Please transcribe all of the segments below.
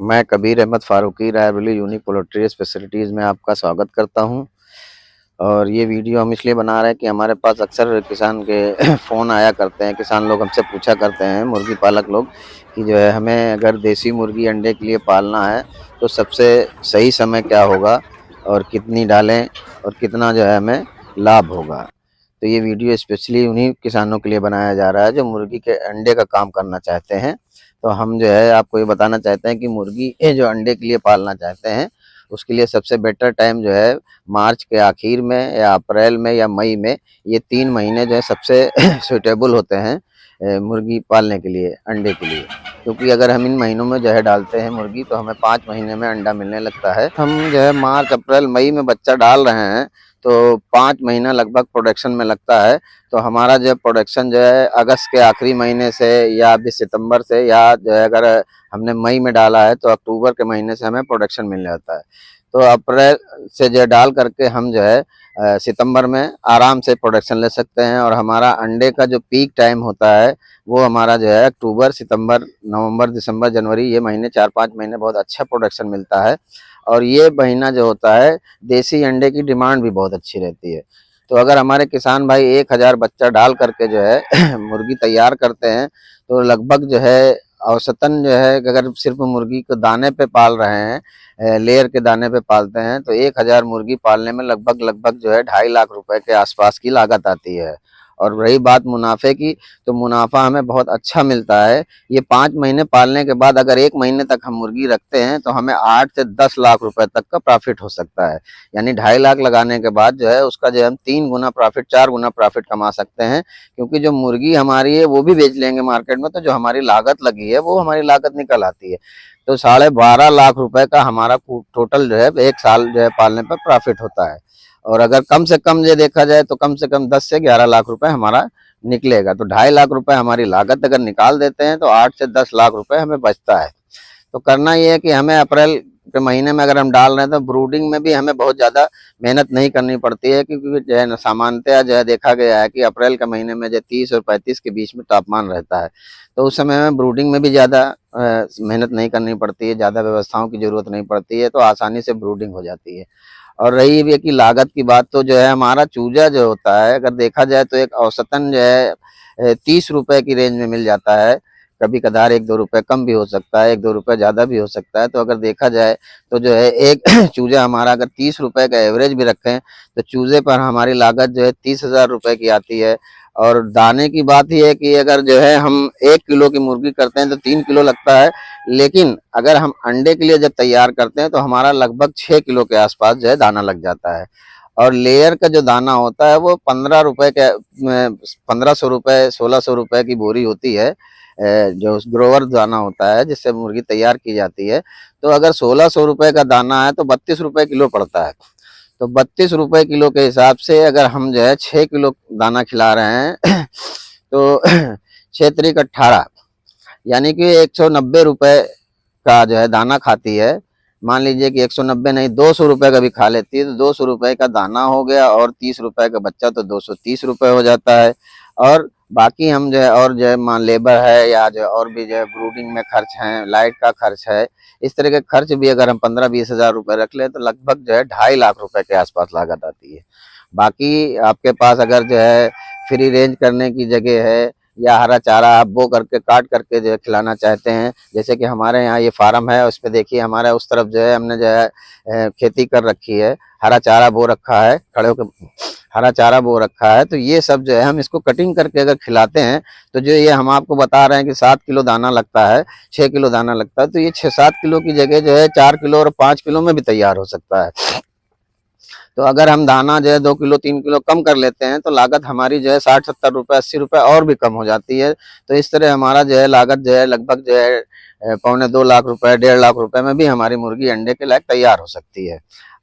मैं Kabir Ahmed Farooqui Raebareli unique poultry specialities में आपका स्वागत करता हूं। और ये वीडियो हम इसलिए बना रहे हैं कि हमारे पास अक्सर किसान के फ़ोन आया करते हैं। किसान लोग हमसे पूछा करते हैं, मुर्गी पालक लोग, कि जो है हमें अगर देसी मुर्गी अंडे के लिए पालना है तो सबसे सही समय क्या होगा और कितनी डालें और कितना जो है हमें लाभ होगा। तो ये वीडियो स्पेशली उन्हीं किसानों के लिए बनाया जा रहा है जो मुर्गी के अंडे का काम करना चाहते हैं। तो हम जो है आपको ये बताना चाहते हैं कि मुर्गी जो अंडे के लिए पालना चाहते हैं उसके लिए सबसे बेटर टाइम जो है मार्च के आखिर में या अप्रैल में या मई में, ये 3 महीने जो है सबसे सूटेबल होते हैं मुर्गी पालने के लिए, अंडे के लिए। क्योंकि अगर हम इन महीनों में जो है डालते हैं मुर्गी तो हमें 5 महीने में अंडा मिलने लगता है। हम जो है मार्च अप्रैल मई में बच्चा डाल रहे हैं तो 5 महीना लगभग प्रोडक्शन में लगता है। तो हमारा जो प्रोडक्शन जो है अगस्त के आखिरी महीने से या अभी सितंबर से, या जो है अगर हमने मई में डाला है तो अक्टूबर के महीने से हमें प्रोडक्शन मिल जाता है। तो अप्रैल से जो डाल करके हम जो है सितंबर में आराम से प्रोडक्शन ले सकते हैं। और हमारा अंडे का जो पीक टाइम होता है वो हमारा जो है अक्टूबर, सितंबर, नवंबर, दिसंबर, जनवरी, ये महीने 4-5 महीने बहुत अच्छा प्रोडक्शन मिलता है। और ये महीना जो होता है देसी अंडे की डिमांड भी बहुत अच्छी रहती है। तो अगर हमारे किसान भाई 1000 बच्चा डाल करके जो है मुर्गी तैयार करते हैं तो लगभग जो है औसतन जो है अगर सिर्फ मुर्गी को दाने पे पाल रहे हैं, लेयर के दाने पे पालते हैं, तो 1000 मुर्गी पालने में लगभग लगभग जो है 2.5 लाख रुपए के आसपास की लागत आती है। और रही बात मुनाफे की, तो मुनाफा हमें बहुत अच्छा मिलता है। ये 5 महीने पालने के बाद अगर 1 महीने तक हम मुर्गी रखते हैं तो हमें 8 से 10 लाख रुपए तक का प्रॉफिट हो सकता है। यानी 2.5 लाख लगाने के बाद जो है उसका जो हम 3 गुना प्रॉफिट, 4 गुना प्रॉफिट कमा सकते हैं। क्योंकि जो मुर्गी हमारी है वो भी बेच लेंगे मार्केट में, तो जो हमारी लागत लगी है वो हमारी लागत निकल आती है। तो 12.5 लाख रुपए का हमारा टोटल जो है 1 साल जो है पालने पर प्रॉफिट होता है। और अगर कम से कम ये देखा जाए तो कम से कम 10 से 11 लाख रुपए हमारा निकलेगा। तो 2.5 लाख रुपए हमारी लागत अगर निकाल देते हैं तो 8 से 10 लाख रुपए हमें बचता है। तो करना ये है कि हमें अप्रैल के महीने में अगर हम डाल रहे हैं तो ब्रूडिंग में भी हमें बहुत ज़्यादा मेहनत नहीं करनी पड़ती है। क्योंकि जो है ना सामान्यतः जो है देखा गया है कि अप्रैल के महीने में जो 30 और 35 के बीच में तापमान रहता है, तो उस समय में ब्रूडिंग में भी ज़्यादा मेहनत नहीं करनी पड़ती है, ज़्यादा व्यवस्थाओं की ज़रूरत नहीं पड़ती है, तो आसानी से ब्रूडिंग हो जाती है। और रही ये कि लागत की बात, तो जो है हमारा चूजा जो होता है अगर देखा जाए तो एक औसतन जो है 30 रुपए की रेंज में मिल जाता है। कभी कदार 1-2 रुपए कम भी हो सकता है, 1-2 रुपए ज़्यादा भी हो सकता है। तो अगर देखा जाए तो जो है एक चूजा हमारा अगर 30 रुपए का एवरेज भी रखें तो चूजे पर हमारी लागत जो है 30,000 रुपए की आती है। और दाने की बात ही है कि अगर जो है हम 1 किलो की मुर्गी करते हैं तो 3 किलो लगता है। लेकिन अगर हम अंडे के लिए जब तैयार करते हैं तो हमारा लगभग 6 किलो के आसपास जो है दाना लग जाता है। और लेयर का जो दाना होता है वो 15 रुपए के 1500 रुपए, 1600 रुपए की बोरी होती है। जो ग्रोवर दाना होता है जिससे मुर्गी तैयार की जाती है, तो अगर 1600 रुपए का दाना है तो 32 रुपए किलो पड़ता है। तो 32 रुपए किलो के हिसाब से अगर हम जो है 6 किलो दाना खिला रहे हैं तो 6 त्रिक 18, यानी कि 190 रुपए का जो है दाना खाती है। मान लीजिए कि 190 नहीं, 200 रुपए का भी खा लेती है तो 200 रुपए का दाना हो गया और 30 रुपए का बच्चा, तो 230 रुपए हो जाता है। और बाकी हम जो है और जो है मान लेबर है या जो और भी जो है ब्रूडिंग में खर्च है, लाइट का खर्च है, इस तरह के खर्च भी अगर हम 15-20 हजार रुपए रख ले तो लगभग जो है 2.5 लाख रुपए के आसपास लागत आती है। बाकी आपके पास अगर जो है फ्री रेंज करने की जगह है या हरा चारा आप बो करके काट करके जो है खिलाना चाहते हैं, जैसे कि हमारे यहाँ ये फार्म है उस पे देखिए हमारे उस तरफ जो है हमने जो है खेती कर रखी है, हरा चारा बो रखा है, खड़े होकर हरा चारा बो रखा है। तो ये सब जो है हम इसको कटिंग करके अगर खिलाते हैं तो जो ये हम आपको बता रहे हैं कि 7 किलो दाना लगता है, 6 किलो दाना लगता है, तो ये 6-7 किलो की जगह जो है 4 किलो और 5 किलो में भी तैयार हो सकता है। तो अगर हम दाना जो है 2 किलो 3 किलो कम कर लेते हैं तो लागत हमारी जो है 60-70 रुपए, 80 रुपए और भी कम हो जाती है। तो इस तरह हमारा जो है लागत जो है लगभग जो है 1.25 लाख रुपए, 1.5 लाख रुपए में भी हमारी मुर्गी अंडे के लायक तैयार हो सकती है।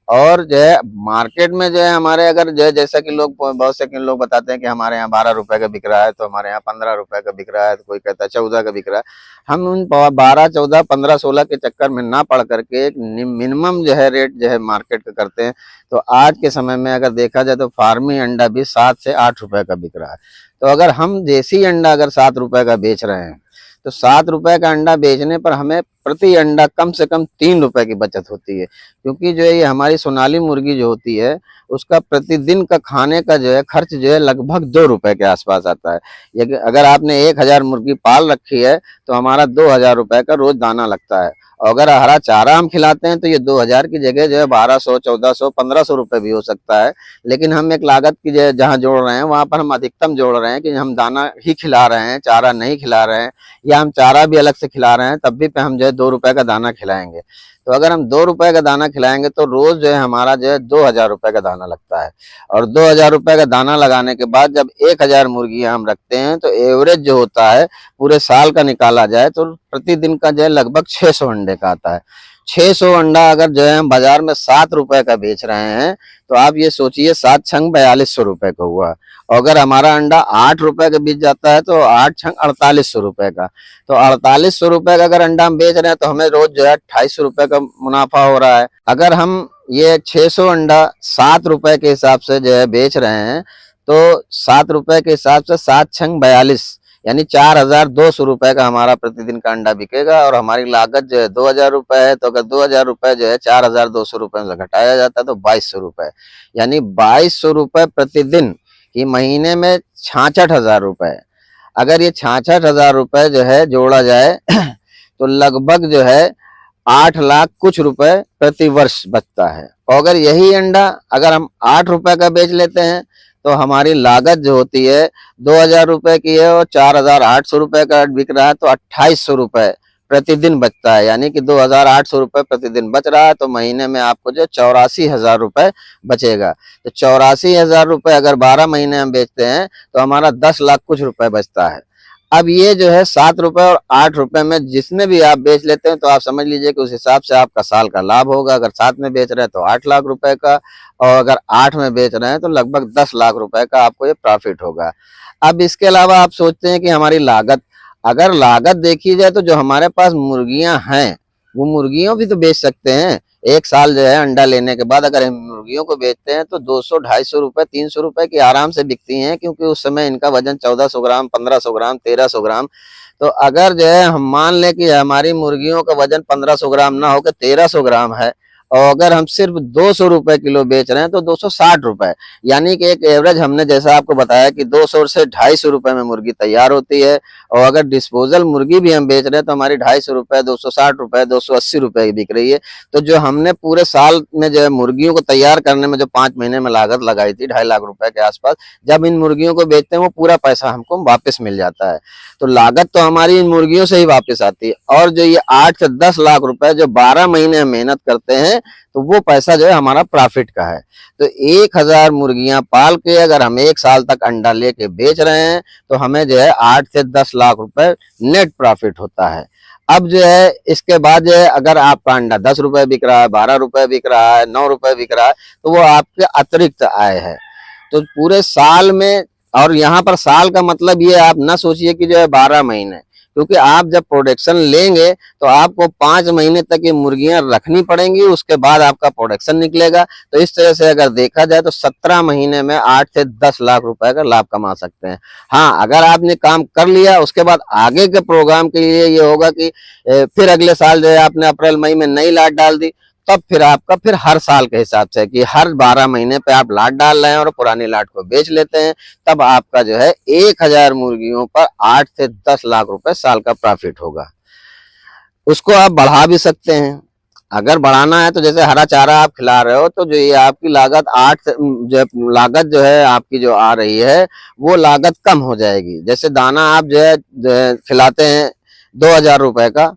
और जो है मार्केट में जो है हमारे अगर जो है जैसा कि लोग बहुत से लोग बताते हैं कि हमारे यहाँ 12 रुपए का बिक रहा है, तो हमारे यहाँ 15 रुपए का बिक रहा है, तो कोई कहता है 14 का बिक रहा है। हम उन 12, 14, 15, 16 के चक्कर में ना पड़ करके एक मिनिमम जो है रेट जो है मार्केट का करते हैं। तो आज के समय में अगर देखा जाए तो फार्मी अंडा भी 7 से 8 रुपए का बिक रहा है। तो अगर हम देसी अंडा अगर 7 रुपए का बेच रहे हैं तो 7 रुपए का अंडा बेचने पर हमें प्रति अंडा कम से कम 3 रुपए की बचत होती है, क्योंकि जो है ये हमारी सोनाली मुर्गी जो होती है उसका प्रतिदिन का खाने का जो है खर्च जो है लगभग 2 रुपए के आसपास आता है। ये अगर आपने 1000 मुर्गी पाल रखी है तो हमारा 2000 रुपए का रोज दाना लगता है, और अगर हरा चारा हम खिलाते हैं तो ये 2000 की जगह जो है 1200, 1400, 1500 रुपए भी हो सकता है। लेकिन हम एक लागत की जहाँ जोड़ रहे हैं वहां पर हम अधिकतम जोड़ रहे हैं कि हम दाना ही खिला रहे हैं, चारा नहीं खिला रहे हैं, या हम चारा भी अलग से खिला रहे हैं, तब भी पे हम जो है 2 रुपए का दाना खिलाएंगे। तो अगर हम 2 रुपए का दाना खिलाएंगे तो रोज जो है हमारा जो है 2000 रुपए का दाना लगता है। और 2000 रुपए का दाना लगाने के बाद जब 1000 मुर्गियां हम रखते हैं तो एवरेज जो होता है पूरे साल का निकाला जाए तो प्रतिदिन का जो है लगभग 600 अंडे का आता है। 600 अंडा अगर जो है हम बाजार में 7 रुपए का बेच रहे हैं तो आप ये सोचिए 7 छंग 4200 रुपए का हुआ। और अगर हमारा अंडा 8 रुपए के बीच जाता है तो 8 छंग 4800 रुपए का। तो 4800 रुपए का अगर अंडा हम बेच रहे हैं तो हमें रोज जो है 2800 रुपए का मुनाफा हो रहा है। अगर हम ये 600 अंडा 7 रुपए के हिसाब से जो है बेच रहे हैं तो 7 रुपए के हिसाब से 7 छंग 42 यानी 4200 रुपए का हमारा प्रतिदिन का अंडा बिकेगा, और हमारी लागत जो है 2000 रुपए है। तो अगर 2000 रुपए जो है 4200 रुपए में घटाया जाता है तो 2200 रुपए, यानी 2200 रुपए प्रतिदिन की महीने में 66,000 रुपए। अगर ये 66,000 रुपए जो है जोड़ा जाए तो लगभग जो है 8 लाख कुछ रुपए प्रति वर्ष बचता है। और अगर यही अंडा अगर हम 8 रुपए का बेच लेते हैं तो हमारी लागत जो होती है 2000 रुपए की है और 4800 रुपए का बिक रहा है तो 2800 रुपए प्रतिदिन बचता है, यानी कि 2800 रुपए प्रतिदिन बच रहा है। तो महीने में आपको जो 84,000 रुपए बचेगा। तो 84,000 रुपए अगर 12 महीने हम बेचते हैं तो हमारा 10 लाख कुछ रुपए बचता है। अब ये जो है 7 रुपए और 8 रुपए में जिसने भी आप बेच लेते हैं तो आप समझ लीजिए कि उस हिसाब से आपका साल का लाभ होगा। अगर 7 में बेच रहे हैं तो 8 लाख रुपए का, और अगर 8 में बेच रहे हैं तो लगभग 10 लाख रुपए का आपको ये प्रॉफिट होगा। अब इसके अलावा आप सोचते हैं कि हमारी लागत, अगर लागत देखी जाए तो जो हमारे पास मुर्गियां हैं वो मुर्गियों भी तो बेच सकते हैं। एक साल जो है अंडा लेने के बाद अगर हम मुर्गियों को बेचते हैं तो 200, 250 रुपए, 300 रुपए की आराम से बिकती हैं, क्योंकि उस समय इनका वजन 1400 ग्राम, 1500 ग्राम, 1300 ग्राम। तो अगर जो है हम मान लें कि हमारी मुर्गियों का वजन 1500 ग्राम ना होकर 1300 ग्राम है, और अगर हम सिर्फ 200 रुपए किलो बेच रहे हैं तो 260 रुपए, यानी कि एक एवरेज हमने जैसा आपको बताया कि 200 से 250 रुपए में मुर्गी तैयार होती है। और अगर डिस्पोजल मुर्गी भी हम बेच रहे हैं तो हमारी 250 रुपए, 260 रुपए, 280 रुपए की बिक रही है। तो जो हमने पूरे साल में जो है मुर्गियों को तैयार करने में जो 5 महीने में लागत लगाई थी 2.5 लाख रुपए के आसपास, जब इन मुर्गियों को बेचते हैं वो पूरा पैसा हमको वापस मिल जाता है। तो लागत तो हमारी इन मुर्गियों से ही वापस आती है। और जो ये 8 से 10 लाख रुपए जो 12 महीने मेहनत करते हैं तो वो पैसा जो है हमारा प्रॉफिट का है। तो 1000 मुर्गियां पाल के अगर हम 1 साल तक अंडा लेके बेच रहे हैं तो हमें जो है 8 से 10 लाख रुपए नेट प्रॉफिट होता है। अब जो है इसके बाद जो है अगर आपका अंडा 10 रुपए बिक रहा है, 12 रुपए बिक रहा है, 9 रुपए बिक रहा है तो वो आपके अतिरिक्त आय है। तो पूरे साल में, और यहाँ पर साल का मतलब ये आप ना सोचिए कि जो है 12 महीने, क्योंकि आप जब प्रोडक्शन लेंगे तो आपको 5 महीने तक ये मुर्गियां रखनी पड़ेंगी, उसके बाद आपका प्रोडक्शन निकलेगा। तो इस तरह से अगर देखा जाए तो 17 महीने में 8 से 10 लाख रुपए का लाभ कमा सकते हैं। हाँ, अगर आपने काम कर लिया उसके बाद आगे के प्रोग्राम के लिए ये होगा कि फिर अगले साल जो है आपने अप्रैल मई में नई लाट डाल दी, तब फिर आपका फिर हर साल के हिसाब से कि हर 12 महीने पे आप लाट डाल रहे हैं और पुरानी लाट को बेच लेते हैं, तब आपका जो है 1000 मुर्गियों पर 8 से 10 लाख रुपए साल का प्रॉफिट होगा। उसको आप बढ़ा भी सकते हैं। अगर बढ़ाना है तो जैसे हरा चारा आप खिला रहे हो तो जो ये आपकी लागत 8 से लागत जो है आपकी जो आ रही है वो लागत कम हो जाएगी। जैसे दाना आप जो है खिलाते हैं 2000 रुपए का,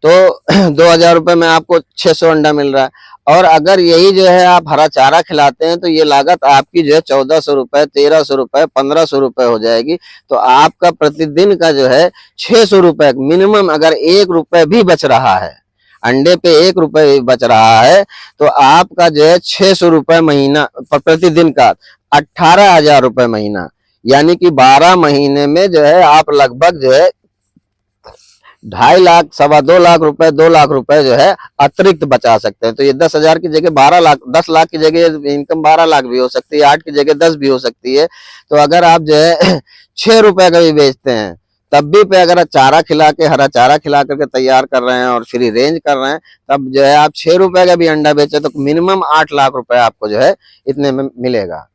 तो 2000 रुपए में आपको 600 अंडा मिल रहा है। और अगर यही जो है आप हरा चारा खिलाते हैं तो ये लागत आपकी जो है 1400 रुपए, 1300 रुपए, 1500 रुपए हो जाएगी। तो आपका प्रतिदिन का जो है 600 रुपए मिनिमम, अगर 1 रुपए भी बच रहा है, अंडे पे 1 रुपए भी बच रहा है तो आपका जो है 600 रुपए महीना प्रतिदिन का 18,000 रुपए महीना, यानी कि 12 महीने में जो है आप लगभग जो है 2.5 लाख, 2.25 लाख रुपए, 2 लाख रुपए जो है अतिरिक्त बचा सकते हैं। तो ये 10,000 की जगह 12 लाख, 10 लाख की जगह इनकम 12 लाख भी हो सकती है, 8 की जगह 10 भी हो सकती है। तो अगर आप जो है 6 रुपए का भी बेचते हैं तब भी पे अगर चारा खिला के, हरा चारा खिला करके तैयार कर रहे हैं और फ्री रेंज कर रहे हैं, तब जो है आप 6 रुपए का भी अंडा बेचे तो मिनिमम 8 लाख रुपए आपको जो है इतने में मिलेगा।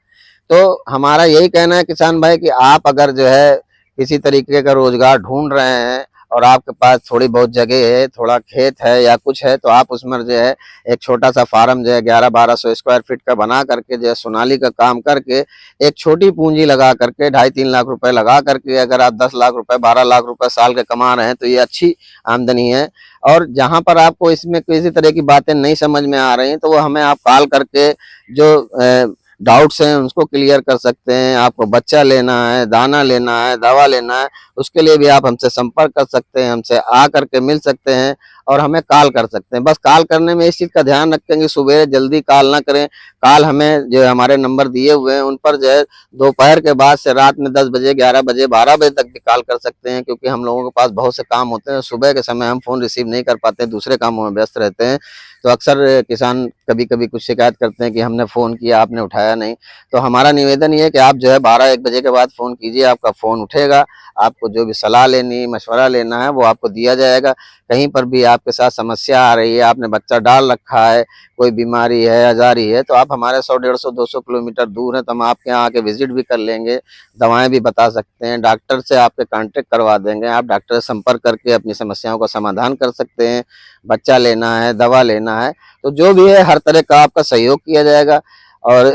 तो हमारा यही कहना है किसान भाई कि आप अगर जो है किसी तरीके का रोजगार ढूंढ रहे हैं और आपके पास थोड़ी बहुत जगह है, थोड़ा खेत है या कुछ है, तो आप उसमें जो है एक छोटा सा फार्म जो है 11-1200 स्क्वायर फीट का बना करके जो है सोनाली का काम करके एक छोटी पूंजी लगा करके 2.5-3 लाख रुपए लगा करके अगर आप 10 लाख रुपए 12 लाख रुपए साल के कमा रहे हैं तो ये अच्छी आमदनी है। और जहां पर आपको इसमें किसी तरह की बातें नहीं समझ में आ रही तो वो हमें आप कॉल करके जो डाउट्स हैं उसको क्लियर कर सकते हैं। आपको बच्चा लेना है, दाना लेना है, दवा लेना है, उसके लिए भी आप हमसे संपर्क कर सकते हैं, हमसे आ करके मिल सकते हैं और हमें कॉल कर सकते हैं। बस कॉल करने में इस चीज़ का ध्यान रखें कि सुबह जल्दी कॉल ना करें। कॉल हमें जो हमारे नंबर दिए हुए हैं उन पर जो है दोपहर के बाद से रात में 10 बजे, 11 बजे, 12 बजे तक भी कॉल कर सकते हैं, क्योंकि हम लोगों के पास बहुत से काम होते हैं। सुबह के समय हम फ़ोन रिसीव नहीं कर पाते, दूसरे कामों में व्यस्त रहते हैं। तो अक्सर किसान कभी कभी कुछ शिकायत करते हैं कि हमने फ़ोन किया, आपने उठाया नहीं। तो हमारा निवेदन ये है कि आप जो है 12-1 बजे के बाद फ़ोन कीजिए, आपका फ़ोन उठेगा। आपको जो भी सलाह लेनी, मशवरा लेना है वो आपको दिया जाएगा। कहीं पर भी आपके साथ समस्या आ रही है, आपने बच्चा डाल रखा है, कोई बीमारी है, आज़ारी है, तो आप हमारे 100, 150, 200 किलोमीटर दूर हैं तो हम आपके यहाँ आके विजिट भी कर लेंगे, दवाएं भी बता सकते हैं, डॉक्टर से आपके कांटेक्ट करवा देंगे। आप डॉक्टर से संपर्क करके अपनी समस्याओं का समाधान कर सकते हैं। बच्चा लेना है, दवा लेना है, तो जो भी है हर तरह का आपका सहयोग किया जाएगा। और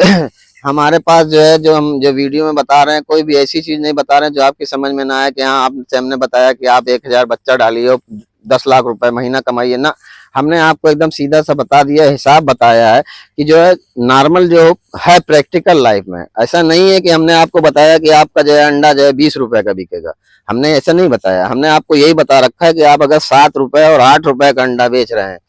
हमारे पास जो है, जो हम जो वीडियो में बता रहे हैं, कोई भी ऐसी चीज़ नहीं बता रहे हैं जो आपकी समझ में ना आए कि हाँ आपसे हमने बताया कि आप 1000 बच्चा डालिए और 10 लाख रुपए महीना कमाइए ना। हमने आपको एकदम सीधा सा बता दिया, हिसाब बताया है कि जो है नॉर्मल जो है प्रैक्टिकल लाइफ में। ऐसा नहीं है कि हमने आपको बताया कि आपका जो है अंडा जो है 20 रुपए का बिकेगा, हमने ऐसा नहीं बताया। हमने आपको यही बता रखा है कि आप अगर 7 रुपए और 8 रुपए का अंडा बेच रहे हैं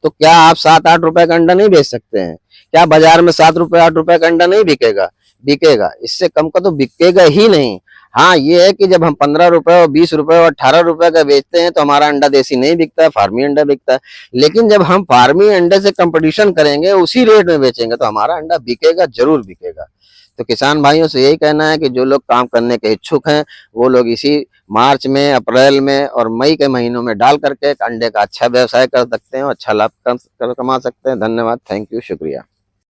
तो क्या आप 7-8 रुपए का अंडा नहीं बेच सकते हैं? क्या बाजार में 7 रुपए 8 रुपए का अंडा नहीं बिकेगा? बिकेगा, इससे कम का तो बिकेगा ही नहीं। हाँ ये है कि जब हम 15 रुपए और 20 रुपए और 18 रुपए का बेचते हैं तो हमारा अंडा देसी नहीं बिकता है, फार्मी अंडा बिकता है। लेकिन जब हम फार्मी अंडे से कंपटीशन करेंगे, उसी रेट में बेचेंगे, तो हमारा अंडा बिकेगा, जरूर बिकेगा। तो किसान भाइयों से यही कहना है कि जो लोग काम करने के इच्छुक हैं वो लोग इसी मार्च में, अप्रैल में और मई के महीनों में डाल करके एक अंडे का अच्छा व्यवसाय कर सकते हैं और अच्छा लाभ कमा सकते हैं। धन्यवाद, थैंक यू, शुक्रिया।